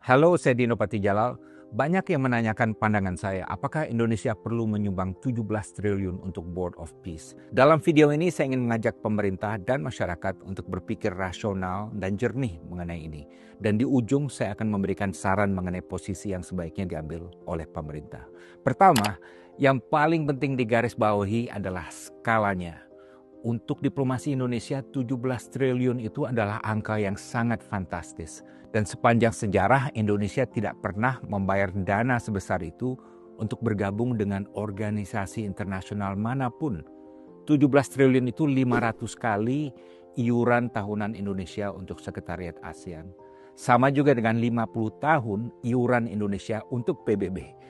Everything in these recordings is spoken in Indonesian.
Halo, saya Dino Patijalal. Banyak yang menanyakan pandangan saya, apakah Indonesia perlu menyumbang 17 triliun untuk Board of Peace? Dalam video ini saya ingin mengajak pemerintah dan masyarakat untuk berpikir rasional dan jernih mengenai ini. Dan di ujung saya akan memberikan saran mengenai posisi yang sebaiknya diambil oleh pemerintah. Pertama, yang paling penting digarisbawahi adalah skalanya. Untuk diplomasi Indonesia, 17 triliun itu adalah angka yang sangat fantastis. Dan sepanjang sejarah, Indonesia tidak pernah membayar dana sebesar itu untuk bergabung dengan organisasi internasional manapun. 17 triliun itu 500 kali iuran tahunan Indonesia untuk Sekretariat ASEAN. Sama juga dengan 50 tahun iuran Indonesia untuk PBB.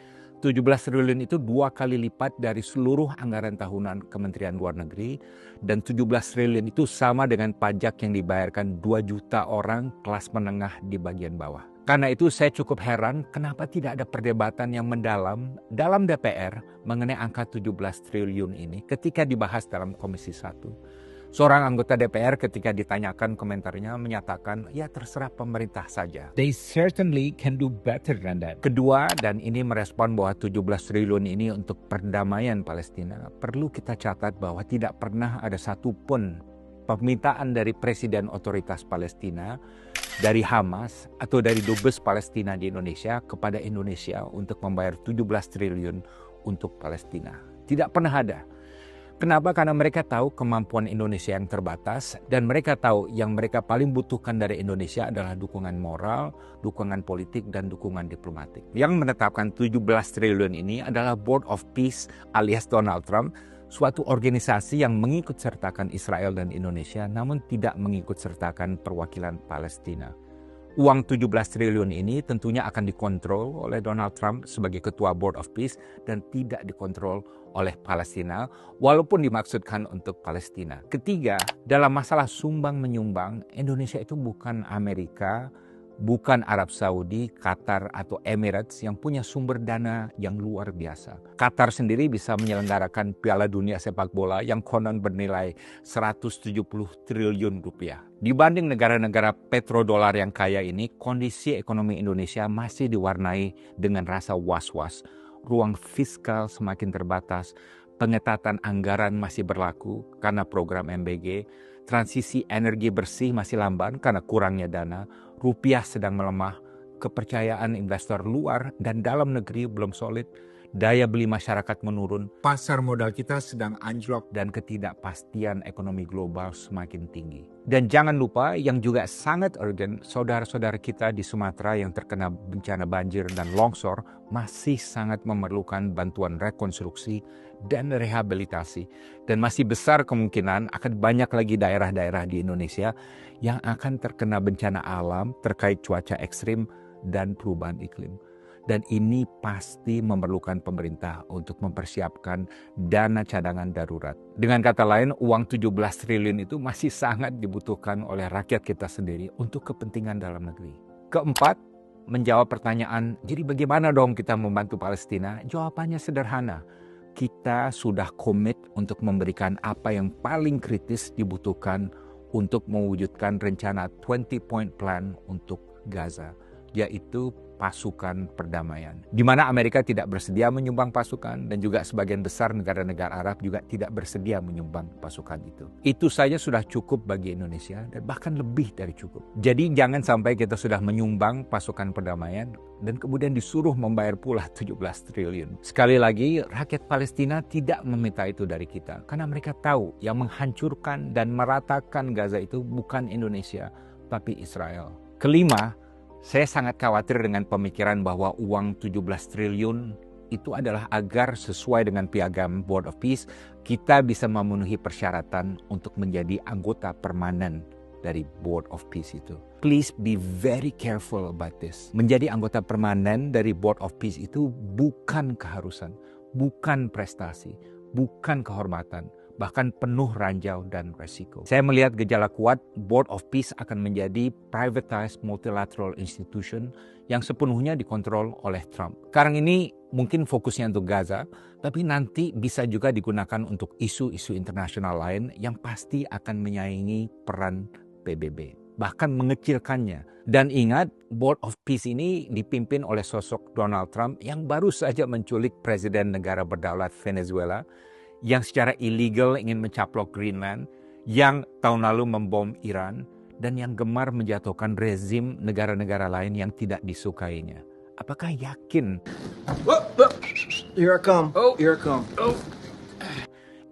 17 triliun itu 2 kali lipat dari seluruh anggaran tahunan Kementerian Luar Negeri, dan 17 triliun itu sama dengan pajak yang dibayarkan 2 juta orang kelas menengah di bagian bawah. Karena itu saya cukup heran kenapa tidak ada perdebatan yang mendalam dalam DPR mengenai angka 17 triliun ini ketika dibahas dalam Komisi 1. Seorang anggota DPR ketika ditanyakan komentarnya menyatakan, ya terserah pemerintah saja. They certainly can do better than that. Kedua, dan ini merespon bahwa 17 triliun ini untuk perdamaian Palestina, perlu kita catat bahwa tidak pernah ada satupun permintaan dari Presiden Otoritas Palestina, dari Hamas, atau dari Dubes Palestina di Indonesia kepada Indonesia untuk membayar 17 triliun untuk Palestina. Tidak pernah ada. Kenapa? Karena mereka tahu kemampuan Indonesia yang terbatas, dan mereka tahu yang mereka paling butuhkan dari Indonesia adalah dukungan moral, dukungan politik, dan dukungan diplomatik. Yang menetapkan 17 triliun ini adalah Board of Peace alias Donald Trump, suatu organisasi yang mengikut sertakan Israel dan Indonesia namun tidak mengikut sertakan perwakilan Palestina. Uang 17 triliun ini tentunya akan dikontrol oleh Donald Trump sebagai ketua Board of Peace dan tidak dikontrol oleh Palestina, walaupun dimaksudkan untuk Palestina. Ketiga, dalam masalah sumbang-menyumbang, Indonesia itu bukan Amerika, bukan Arab Saudi, Qatar, atau Emirates yang punya sumber dana yang luar biasa. Qatar sendiri bisa menyelenggarakan Piala Dunia Sepak Bola yang konon bernilai 170 triliun rupiah. Dibanding negara-negara petrodolar yang kaya ini, kondisi ekonomi Indonesia masih diwarnai dengan rasa was-was. Ruang fiskal semakin terbatas, pengetatan anggaran masih berlaku karena program MBG, transisi energi bersih masih lamban karena kurangnya dana, rupiah sedang melemah, kepercayaan investor luar dan dalam negeri belum solid, daya beli masyarakat menurun, pasar modal kita sedang anjlok, dan ketidakpastian ekonomi global semakin tinggi. Dan jangan lupa yang juga sangat urgent, saudara-saudara kita di Sumatera yang terkena bencana banjir dan longsor masih sangat memerlukan bantuan rekonstruksi dan rehabilitasi. Dan masih besar kemungkinan akan banyak lagi daerah-daerah di Indonesia yang akan terkena bencana alam terkait cuaca ekstrim dan perubahan iklim. Dan ini pasti memerlukan pemerintah untuk mempersiapkan dana cadangan darurat. Dengan kata lain, uang 17 triliun itu masih sangat dibutuhkan oleh rakyat kita sendiri untuk kepentingan dalam negeri. Keempat, menjawab pertanyaan, jadi bagaimana dong kita membantu Palestina? Jawabannya sederhana. Kita sudah komit untuk memberikan apa yang paling kritis dibutuhkan untuk mewujudkan rencana 20-point plan untuk Gaza, yaitu pasukan perdamaian. Di mana Amerika tidak bersedia menyumbang pasukan dan juga sebagian besar negara-negara Arab juga tidak bersedia menyumbang pasukan itu. Itu saja sudah cukup bagi Indonesia dan bahkan lebih dari cukup. Jadi jangan sampai kita sudah menyumbang pasukan perdamaian dan kemudian disuruh membayar pula 17 triliun. Sekali lagi, rakyat Palestina tidak meminta itu dari kita karena mereka tahu yang menghancurkan dan meratakan Gaza itu bukan Indonesia, tapi Israel. Kelima, saya sangat khawatir dengan pemikiran bahwa uang 17 triliun itu adalah agar sesuai dengan piagam Board of Peace, kita bisa memenuhi persyaratan untuk menjadi anggota permanen dari Board of Peace itu. Please be very careful about this. Menjadi anggota permanen dari Board of Peace itu bukan keharusan, bukan prestasi, bukan kehormatan, bahkan penuh ranjau dan resiko. Saya melihat gejala kuat Board of Peace akan menjadi privatized multilateral institution yang sepenuhnya dikontrol oleh Trump. Sekarang ini mungkin fokusnya untuk Gaza, tapi nanti bisa juga digunakan untuk isu-isu internasional lain yang pasti akan menyaingi peran PBB. bahkan mengecilkannya. Dan ingat, Board of Peace ini dipimpin oleh sosok Donald Trump yang baru saja menculik Presiden negara berdaulat Venezuela, yang secara ilegal ingin mencaplok Greenland, yang tahun lalu membom Iran, dan yang gemar menjatuhkan rezim negara-negara lain yang tidak disukainya. Apakah yakin Here I come. Here I come.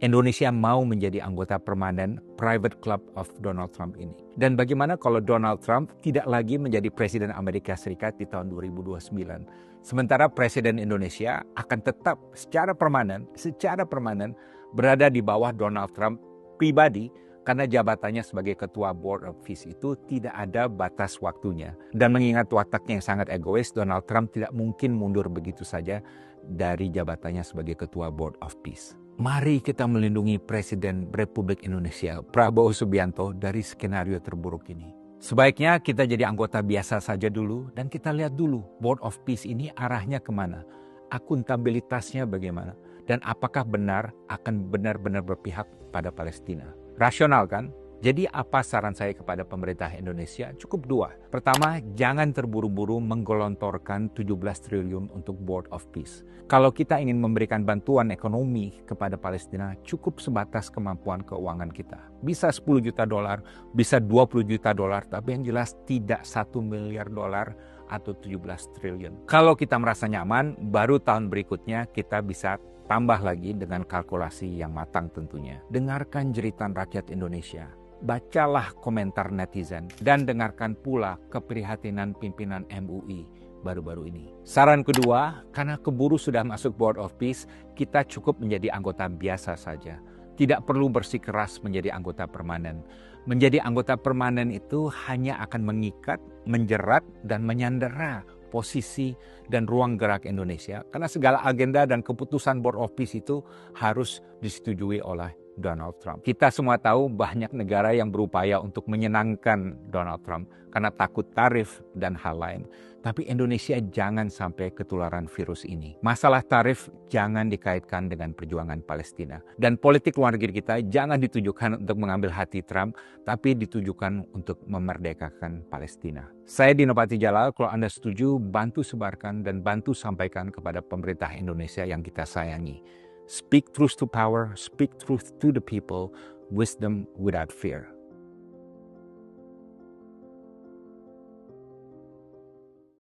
Indonesia mau menjadi anggota permanen private club of Donald Trump ini? Dan bagaimana kalau Donald Trump tidak lagi menjadi Presiden Amerika Serikat di tahun 2029? Sementara Presiden Indonesia akan tetap secara permanen berada di bawah Donald Trump pribadi, karena jabatannya sebagai Ketua Board of Peace itu tidak ada batas waktunya. Dan mengingat wataknya yang sangat egois, Donald Trump tidak mungkin mundur begitu saja dari jabatannya sebagai Ketua Board of Peace. Mari kita melindungi Presiden Republik Indonesia, Prabowo Subianto, dari skenario terburuk ini. Sebaiknya kita jadi anggota biasa saja dulu dan kita lihat dulu Board of Peace ini arahnya kemana, akuntabilitasnya bagaimana, dan apakah benar akan benar-benar berpihak pada Palestina. Rasional kan? Jadi apa saran saya kepada pemerintah Indonesia? Cukup dua. Pertama, jangan terburu-buru menggelontorkan 17 triliun untuk Board of Peace. Kalau kita ingin memberikan bantuan ekonomi kepada Palestina, cukup sebatas kemampuan keuangan kita. Bisa 10 juta dolar, bisa 20 juta dolar, tapi yang jelas tidak 1 miliar dolar atau 17 triliun. Kalau kita merasa nyaman, baru tahun berikutnya kita bisa tambah lagi dengan kalkulasi yang matang tentunya. Dengarkan jeritan rakyat Indonesia. Bacalah komentar netizen dan dengarkan pula keprihatinan pimpinan MUI baru-baru ini. Saran kedua, karena keburu sudah masuk Board of Peace, kita cukup menjadi anggota biasa saja. Tidak perlu bersikeras menjadi anggota permanen. Menjadi anggota permanen itu hanya akan mengikat, menjerat, dan menyandera posisi dan ruang gerak Indonesia. Karena segala agenda dan keputusan Board of Peace itu harus disetujui oleh Donald Trump. Kita semua tahu banyak negara yang berupaya untuk menyenangkan Donald Trump karena takut tarif dan hal lain. Tapi Indonesia jangan sampai ketularan virus ini. Masalah tarif jangan dikaitkan dengan perjuangan Palestina. Dan politik luar negeri kita jangan ditujukan untuk mengambil hati Trump, tapi ditujukan untuk memerdekakan Palestina. Saya Dino Patijalal, kalau Anda setuju, bantu sebarkan dan bantu sampaikan kepada pemerintah Indonesia yang kita sayangi. Speak truth to power, speak truth to the people, wisdom without fear.